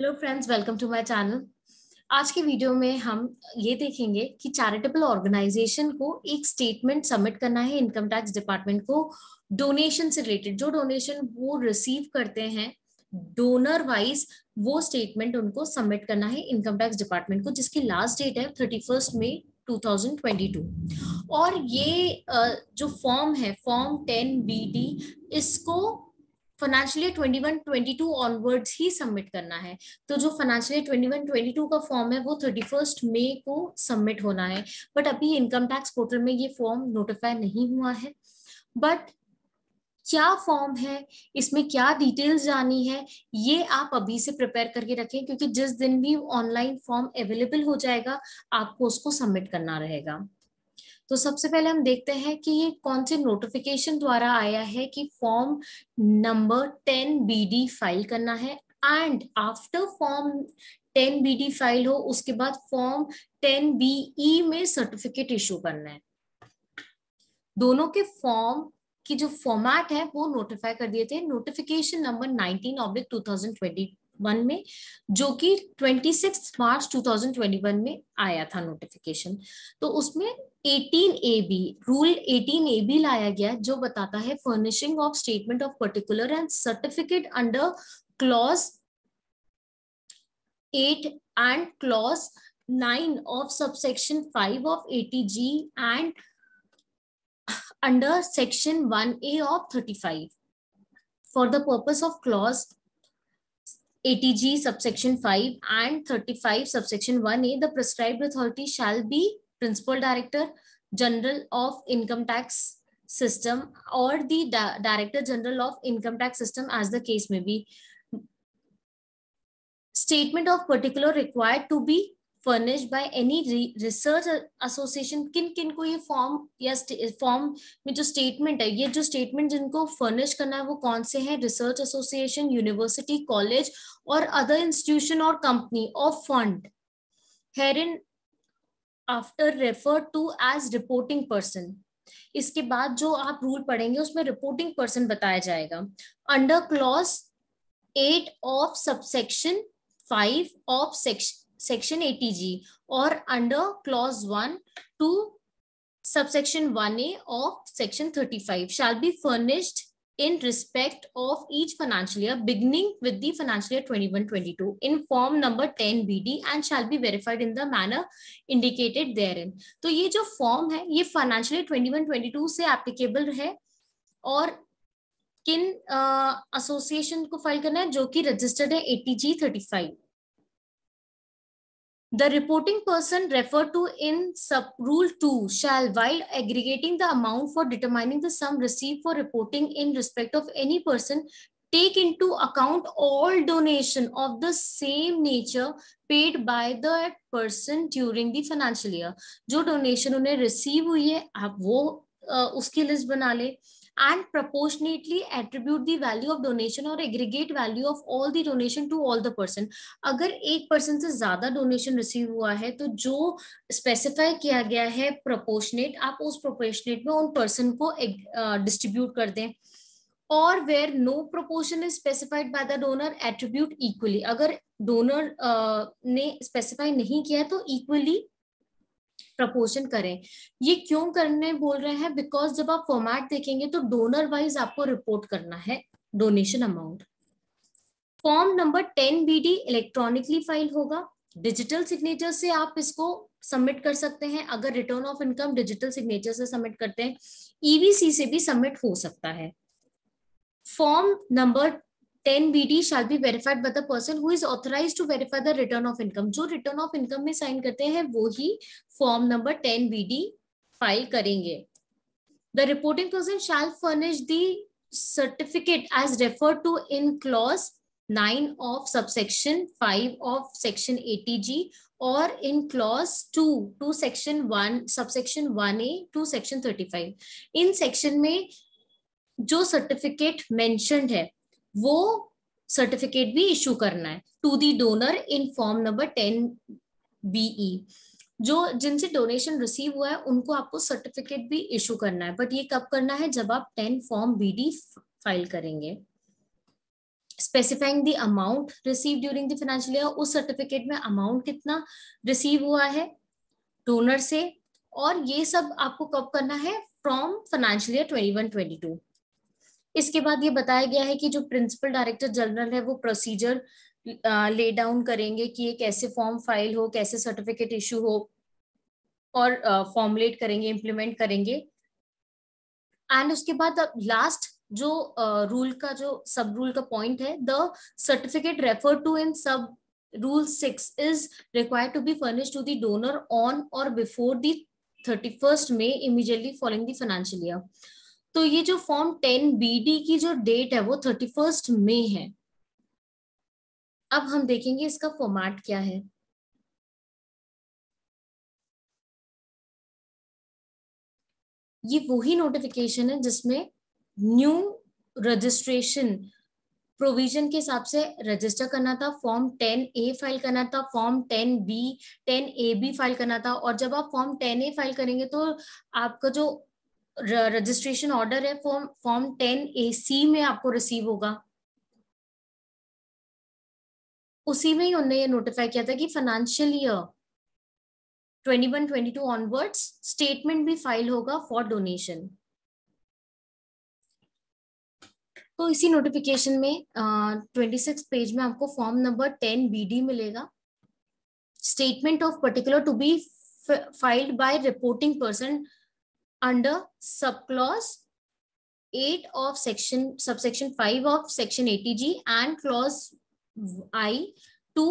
Hello friends, welcome to my channel. आज के video में हम ये देखेंगे कि चैरिटेबल ऑर्गेनाइजेशन को एक स्टेटमेंट सबमिट करना है इनकम टैक्स डिपार्टमेंट को। डोनेशन से रिलेटेड जो डोनेशन वो रिसीव करते हैं डोनर वाइज, वो स्टेटमेंट उनको सबमिट करना है इनकम टैक्स डिपार्टमेंट को, जिसकी लास्ट डेट है 31 मई 2022। और ये जो फॉर्म है फॉर्म 10BD, इसको फाइनेंशियल ईयर 21-22 ऑनवर्ड्स ही सबमिट करना है। तो जो फाइनेंशियल ईयर 21-22 का फॉर्म है वो 31 मई को सबमिट होना है। बट अभी इनकम टैक्स पोर्टल में ये फॉर्म नोटिफाई नहीं हुआ है। बट क्या फॉर्म है, इसमें क्या डिटेल्स जानी है, ये आप अभी से प्रिपेयर करके रखें, क्योंकि जिस दिन भी ऑनलाइन फॉर्म अवेलेबल हो जाएगा आपको उसको सबमिट करना रहेगा। तो सबसे पहले हम देखते हैं कि ये कौन से नोटिफिकेशन द्वारा आया है कि फॉर्म नंबर 10BD फाइल करना है। And after form 10BD file हो उसके बाद फॉर्म 10BE में सर्टिफिकेट इशू करना है। दोनों के फॉर्म की जो फॉर्मेट है वो नोटिफाई कर दिए थे नोटिफिकेशन नंबर 19/2021 में, जो कि 26 मार्च 2021 में आया था नोटिफिकेशन। तो उसमें 18AB रूल 18AB लाया गया, जो बताता है furnishing of statement of particular and certificate under clause 8 and clause 9 of subsection 5 of 80G and under section 1A of 35 for the purpose of clause 80G subsection 5 and 35 subsection 1A, the prescribed authority shall be principal director general of income tax system or the director general of income tax system, as the case may be. Statement of particular required to be furnished by any research association। किन किन को ये form या form में जो statement है, ये जो स्टेटमेंट जिनको फर्निश करना है वो कौन से हैं? रिसर्च एसोसिएशन, यूनिवर्सिटी, कॉलेज और अदर इंस्टीट्यूशन और company of fund hereinafter refer to as reporting person. इसके बाद जो आप रूल पढ़ेंगे उसमें रिपोर्टिंग पर्सन बताया जाएगा। Under clause 8 of subsection 5 of section 80G or under clause 1 to subsection 1A of section 35 shall be furnished in respect of each financial year beginning with the financial year 21-22 in form number 10BD and shall be verified in the manner indicated therein। तो ये जो form है ये financial year 21-22 से applicable है। और किन association को फाइल करना है? जो कि रजिस्टर्ड है 80G 35। The reporting person referred to in sub rule 2 shall, while aggregating the amount for determining the sum received for reporting in respect of any person, take into account all donation of the same nature paid by the person during the financial year। जो donation उन्हें receive हुई है आप वो उसकी list बना ले। And proportionately attribute the value of donation or aggregate value of all the donation to all the person। अगर एक पर्सन से ज्यादा डोनेशन रिसीव हुआ है तो जो स्पेसिफाई किया गया है प्रोपोर्शनेट, आप उस प्रोपोर्शनेट में उन पर्सन को डिस्ट्रीब्यूट कर दें। और where no proportion is specified by the donor attribute equally. अगर डोनर ने स्पेसिफाई नहीं किया तो इक्वली प्रपोर्शन करें। ये क्यों करने बोल रहे हैं? बिकॉज जब आप फॉर्मेट देखेंगे तो डोनर वाइज आपको रिपोर्ट करना है donation amount. Form number 10BD electronically file होगा। डिजिटल सिग्नेचर से आप इसको सबमिट कर सकते हैं। अगर return of income digital signature से सबमिट करते हैं, ईवीसी से भी सबमिट हो सकता है। Form number 10BD shall be verified by the person who is authorized to verify the return of income। जो रिटर्न ऑफ इनकम में साइन करते हैं वो ही फॉर्म नंबर 10BD फाइल करेंगे। The reporting person shall furnish the certificate as referred to in clause 9 of subsection 5 of section 80G or in clause 2 to section 1 subsection 1A to section 35। In section में जो certificate mentioned है वो certificate भी issue करना है to the donor in form number 10BE। जो जिनसे donation receive हुआ है उनको आपको सर्टिफिकेट भी इशू करना है। बट ये कब करना है? जब आप 10 फॉर्म BD फाइल करेंगे। Specifying the amount receive during the financial year, उस सर्टिफिकेट में अमाउंट कितना रिसीव हुआ है डोनर से, और ये सब आपको कब करना है, फ्रॉम फाइनेंशियल ईयर 21-22। इसके बाद ये बताया गया है कि जो प्रिंसिपल डायरेक्टर जनरल है वो प्रोसीजर ले डाउन करेंगे कि ये कैसे फॉर्म फाइल हो, कैसे सर्टिफिकेट इशू हो, और फॉर्मुलेट करेंगे, इम्प्लीमेंट करेंगे। एंड उसके बाद लास्ट जो रूल का जो सब रूल का पॉइंट है, the certificate refer to in sub rule 6 is required to be furnish to the donor on or before the 31st May immediately following the financial year. तो ये जो फॉर्म 10BD की जो डेट है वो 31st May है। अब हम देखेंगे इसका फॉर्मेट क्या है। ये वही नोटिफिकेशन है जिसमें न्यू रजिस्ट्रेशन प्रोविजन के हिसाब से रजिस्टर करना था, फॉर्म 10A फाइल करना था, फॉर्म 10B 10AB फाइल करना था, और जब आप फॉर्म 10A फाइल करेंगे तो आपका जो रजिस्ट्रेशन ऑर्डर है फॉर्म 10AC में आपको रिसीव होगा। उसी में ही उन्होंने ये नोटिफाई किया था कि फाइनेंशियल ईयर 21-22 ऑनवर्ड्स स्टेटमेंट भी फाइल होगा फॉर डोनेशन। तो इसी नोटिफिकेशन में 26 पेज में आपको फॉर्म नंबर 10BD मिलेगा, statement of particular to be filed by reporting person under sub clause 8 of subsection 5 of section 80G and clause I to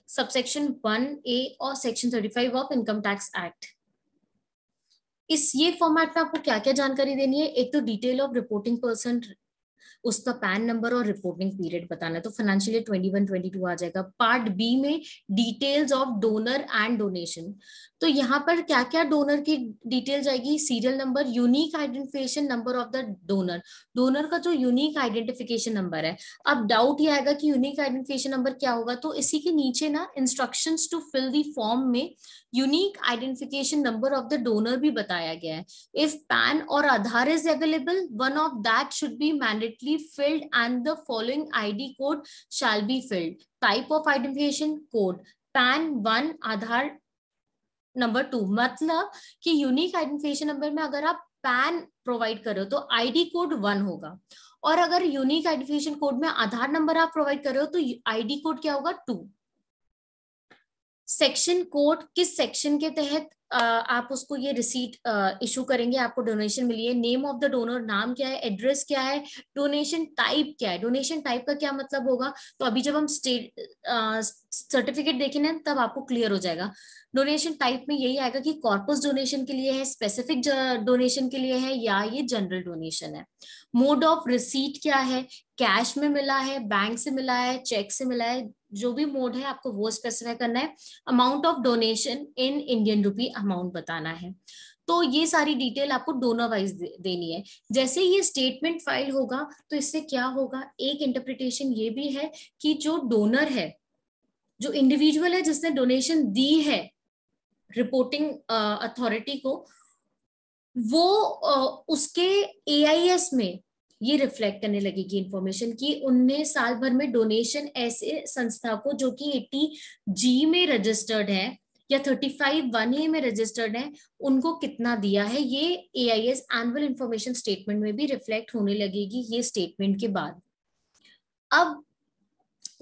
subsection 1A और section 35 of income tax act। इस ये format में आपको क्या क्या जानकारी देनी है, एक तो डिटेल ऑफ रिपोर्टिंग पर्सन, उसका पैन नंबर और रिपोर्टिंग पीरियड बताना है, तो फाइनेंशियल ईयर 21-22 आ जाएगा। पार्ट बी में details of donor and donation, तो यहाँ पर क्या क्या डोनर की डिटेल जाएगी, serial number, unique identification number of the donor, donor का जो यूनिक आइडेंटिफिकेशन नंबर है। अब डाउट ये आएगा कि यूनिक आइडेंटिफिकेशन नंबर क्या होगा, तो इसी के नीचे ना instructions to fill the form में unique identification number of the donor भी बताया गया है। If PAN or Aadhaar is available, one of that should be mandately filled and the following ID code shall be filled. Type of identification code PAN 1, Aadhaar number 2। मतलब कि unique identification number में अगर आप pan provide कर रहे हो तो ID code 1 होगा, और अगर यूनिक आइडेंटिफिकेशन कोड में आधार नंबर आप प्रोवाइड कर रहे हो तो आईडी कोड क्या होगा 2। सेक्शन कोड, किस सेक्शन के तहत आप उसको ये रिसीट इशू करेंगे, आपको डोनेशन मिली है, नेम ऑफ द डोनर, नाम क्या है, एड्रेस क्या है, डोनेशन टाइप क्या है, डोनेशन टाइप का क्या मतलब होगा, तो अभी जब हम स्टेट सर्टिफिकेट देखेंगे तब आपको क्लियर हो जाएगा। डोनेशन टाइप में यही आएगा कि कॉर्पस डोनेशन के लिए है, स्पेसिफिक डोनेशन के लिए है, या ये जनरल डोनेशन है। मोड ऑफ रिसीट क्या है, कैश में मिला है, बैंक से मिला है, चेक से मिला है, जो भी मोड है आपको वो स्पेसिफाई करना है। Amount of donation in Indian rupee amount बताना है। तो ये सारी डिटेल आपको डोनर वाइज देनी है। जैसे ये स्टेटमेंट फाइल होगा तो इससे क्या होगा, एक इंटरप्रिटेशन ये भी है कि जो डोनर है, जो इंडिविजुअल है जिसने डोनेशन दी है रिपोर्टिंग अथॉरिटी को, वो उसके AIS में ये रिफ्लेक्ट करने लगेगी इंफॉर्मेशन की उनने साल भर में डोनेशन ऐसे संस्था को जो कि 80G में रजिस्टर्ड है या 35(1A) में रजिस्टर्ड है, उनको कितना दिया है। ये AIS एनुअल इंफॉर्मेशन स्टेटमेंट में भी रिफ्लेक्ट होने लगेगी ये स्टेटमेंट के बाद। अब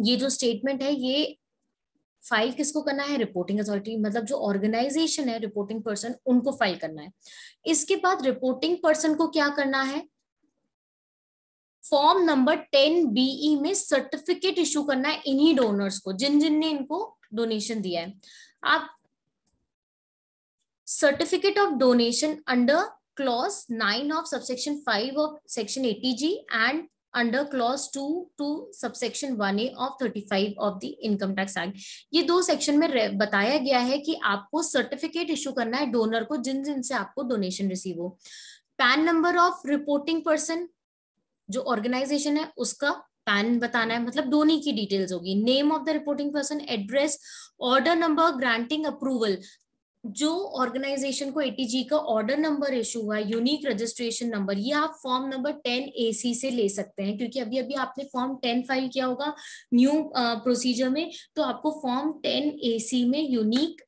ये जो स्टेटमेंट है ये फाइल किसको करना है, रिपोर्टिंग अथॉरिटी, मतलब जो ऑर्गेनाइजेशन है रिपोर्टिंग पर्सन उनको फाइल करना है। इसके बाद रिपोर्टिंग पर्सन को क्या करना है, फॉर्म नंबर 10BE में सर्टिफिकेट इशू करना है इन्हीं डोनर्स को जिन जिन ने इनको डोनेशन दिया है। आप certificate of donation under clause 9 of subsection 5 of section 80G and under clause 2 to subsection 1A of 35 of the income tax act, ये 2 सेक्शन में बताया गया है कि आपको सर्टिफिकेट इशू करना है डोनर को जिन जिन से आपको डोनेशन रिसीव हो। Pan number of reporting person, जो ऑर्गेनाइजेशन है उसका पैन बताना है, मतलब दोनों की डिटेल्स होगी। Name of the reporting person, address, order number granting approval, जो ऑर्गेनाइजेशन को एटीजी का ऑर्डर नंबर इशू हुआ है, यूनिक रजिस्ट्रेशन नंबर, ये आप फॉर्म नंबर 10AC से ले सकते हैं, क्योंकि अभी अभी आपने फॉर्म 10 फाइल किया होगा न्यू प्रोसीजर में, तो आपको फॉर्म 10AC में यूनिक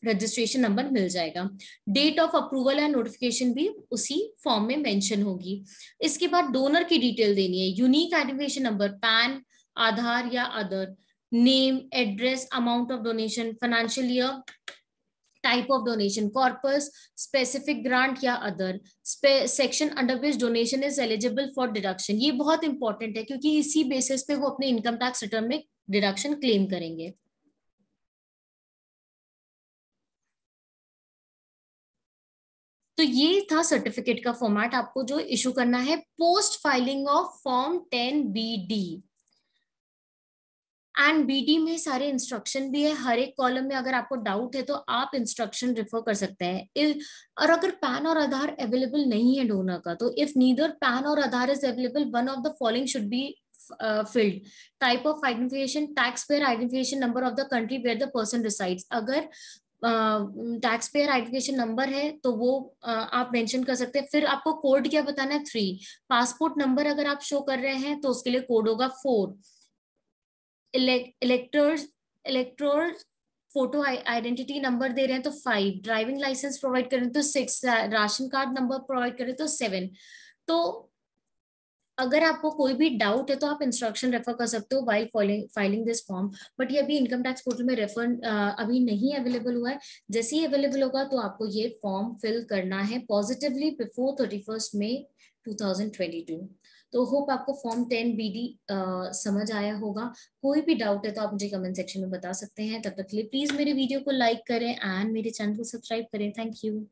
रजिस्ट्रेशन नंबर मिल जाएगा। Date of approval and notification भी उसी फॉर्म में मेंशन होगी। इसके बाद डोनर की डिटेल देनी है, unique identification number, PAN, Aadhaar या other, name, address, amount of donation, financial year, type of donation, corpus, specific grant या other, section under which donation is eligible for deduction. ये बहुत इंपॉर्टेंट है, क्योंकि इसी बेसिस पे वो अपने इनकम टैक्स रिटर्न में डिडक्शन क्लेम करेंगे। तो ये था सर्टिफिकेट का फॉर्मेट आपको जो इशू करना है post filing of form 10BD। And BD में सारे इंस्ट्रक्शन भी है, हर एक कॉलम में अगर आपको डाउट है तो आप इंस्ट्रक्शन रेफर कर सकते हैं। और अगर पैन और आधार अवेलेबल नहीं है डोनर का, तो if neither PAN or Aadhaar is available, one of the following should be filled. Type of identification, taxpayer identification number of the country where the person resides. अगर tax payer identification number है तो वो आप mention कर सकते हैं। फिर आपको कोड क्या बताना है, 3। पासपोर्ट नंबर अगर आप शो कर रहे हैं तो उसके लिए कोड होगा 4। Electors elector photo identity number दे रहे हैं तो 5। ड्राइविंग लाइसेंस प्रोवाइड करें तो 6। राशन कार्ड नंबर प्रोवाइड करें तो 7। तो अगर आपको कोई भी डाउट है तो आप इंस्ट्रक्शन रेफर कर सकते हो while filing this form. But ये अभी इनकम टैक्स पोर्टल में रेफर अभी नहीं अवेलेबल हुआ है। जैसे ही अवेलेबल होगा तो आपको ये फॉर्म फिल करना है पॉजिटिवली बिफोर 31 मई 2022। तो होप आपको फॉर्म 10BD समझ आया होगा। कोई भी डाउट है तो आप मुझे कमेंट सेक्शन में बता सकते हैं। तब तक के लिए प्लीज मेरे वीडियो को लाइक करें एंड मेरे चैनल को सब्सक्राइब करें। Thank you.